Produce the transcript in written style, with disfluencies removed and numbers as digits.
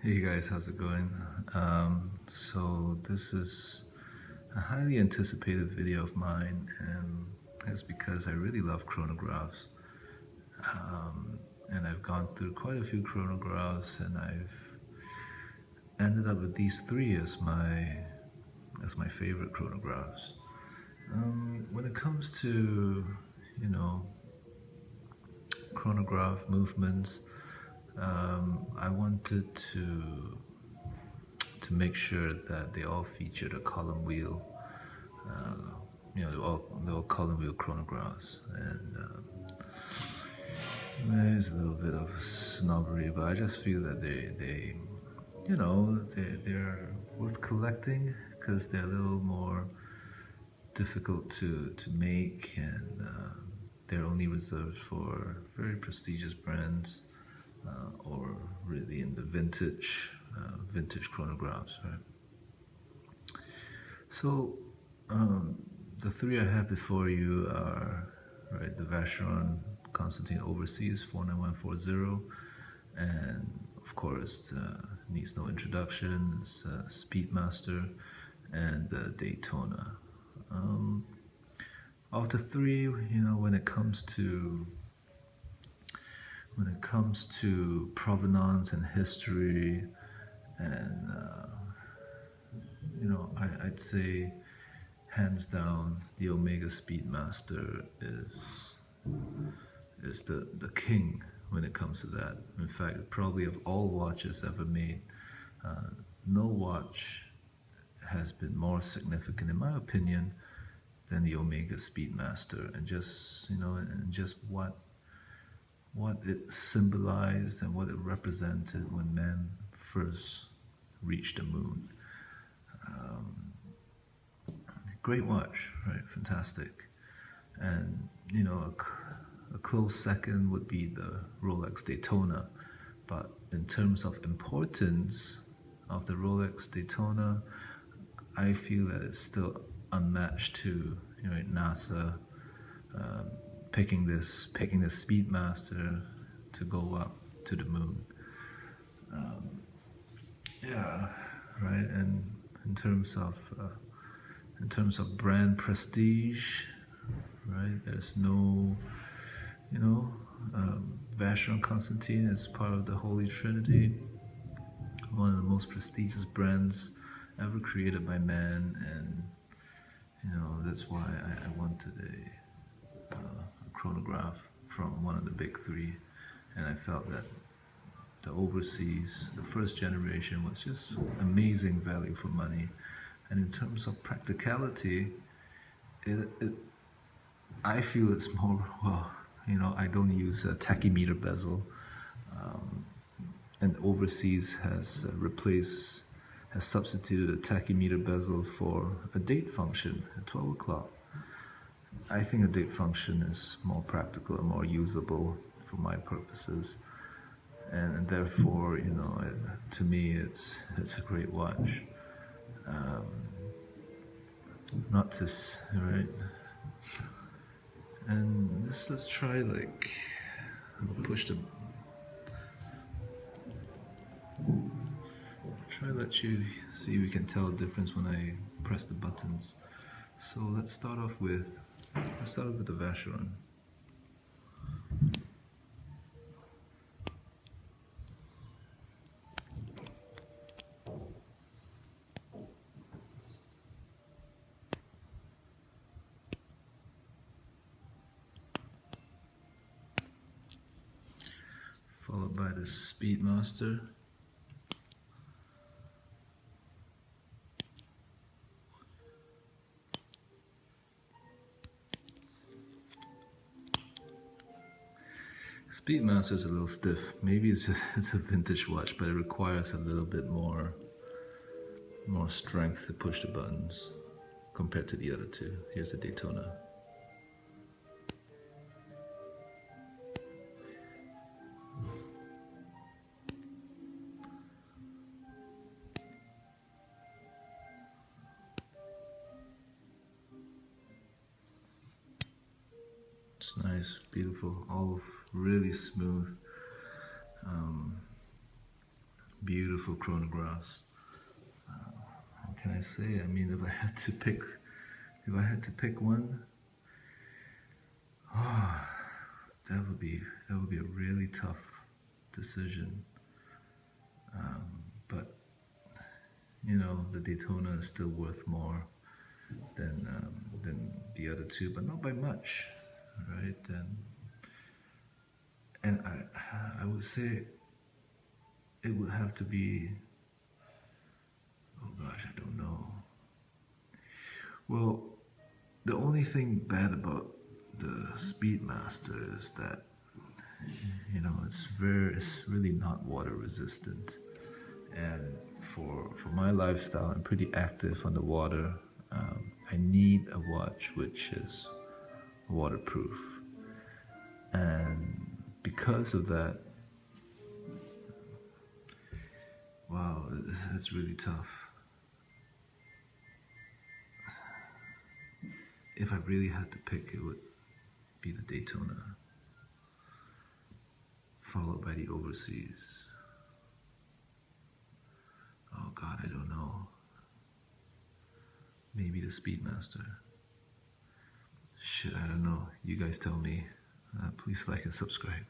Hey guys, how's it going? So this is a highly anticipated video of mine, and that's because I really love chronographs. And I've gone through quite a few chronographs, and I've ended up with these three as my favorite chronographs. When it comes to you know chronograph movements, I wanted to make sure that they all featured a column wheel. Uh, they're all column wheel chronographs, and there's a little bit of snobbery, but I just feel that they're worth collecting because they're a little more difficult to make, and they're only reserved for very prestigious brands, or really in the vintage chronographs, right? So, the three I have before you are, right, the Vacheron Constantin Overseas 49140, and of course, needs no introduction, it's Speedmaster and Daytona. Um, of the three, when it comes to provenance and history, and I'd say hands down the Omega Speedmaster is the king when it comes to that. In fact, probably of all watches ever made, uh, no watch has been more significant, in my opinion, than the Omega Speedmaster, and just what it symbolized and what it represented when man first reached the moon. Um, Great watch, right? Fantastic. And a close second would be the Rolex Daytona, but in terms of importance of the Rolex Daytona, I feel that it's still unmatched to NASA, um, picking this Speedmaster to go up to the moon. Um, yeah, right. And in terms of brand prestige, right? There's no, Vacheron Constantin is part of the Holy Trinity, one of the most prestigious brands ever created by man, and that's why I wanted a chronograph from one of the big three, and I felt that the overseas, the first generation, was just amazing value for money, and in terms of practicality, it I feel it's more, well, I don't use a tachymeter bezel, um, and overseas has substituted a tachymeter bezel for a date function at 12 o'clock. I think a date function is more practical and more usable for my purposes, and therefore, to me, it's a great watch. Um, Not to, right? And let's try, like, push the try let you see we can tell the difference when I press the buttons. So let's start off with the Vacheron. Followed by the Speedmaster. Speedmaster is a little stiff. Maybe it's a vintage watch, but it requires a little bit more strength to push the buttons compared to the other two. Here's the Daytona. It's nice, beautiful, all really smooth, beautiful chronographs. What can I say? I mean, if I had to pick one, oh, that would be a really tough decision. But you know, the Daytona is still worth more than the other two, but not by much, right? And I would say it would have to be. Oh gosh, I don't know. Well, the only thing bad about the Speedmaster is that, you know, it's really not water resistant, and for my lifestyle, I'm pretty active on the water. I need a watch which is waterproof, and because of that, wow, it's really tough. If I really had to pick, it would be the Daytona, followed by the Overseas. Oh God, I don't know. Maybe the Speedmaster. Shit, I don't know. You guys tell me. Please like and subscribe.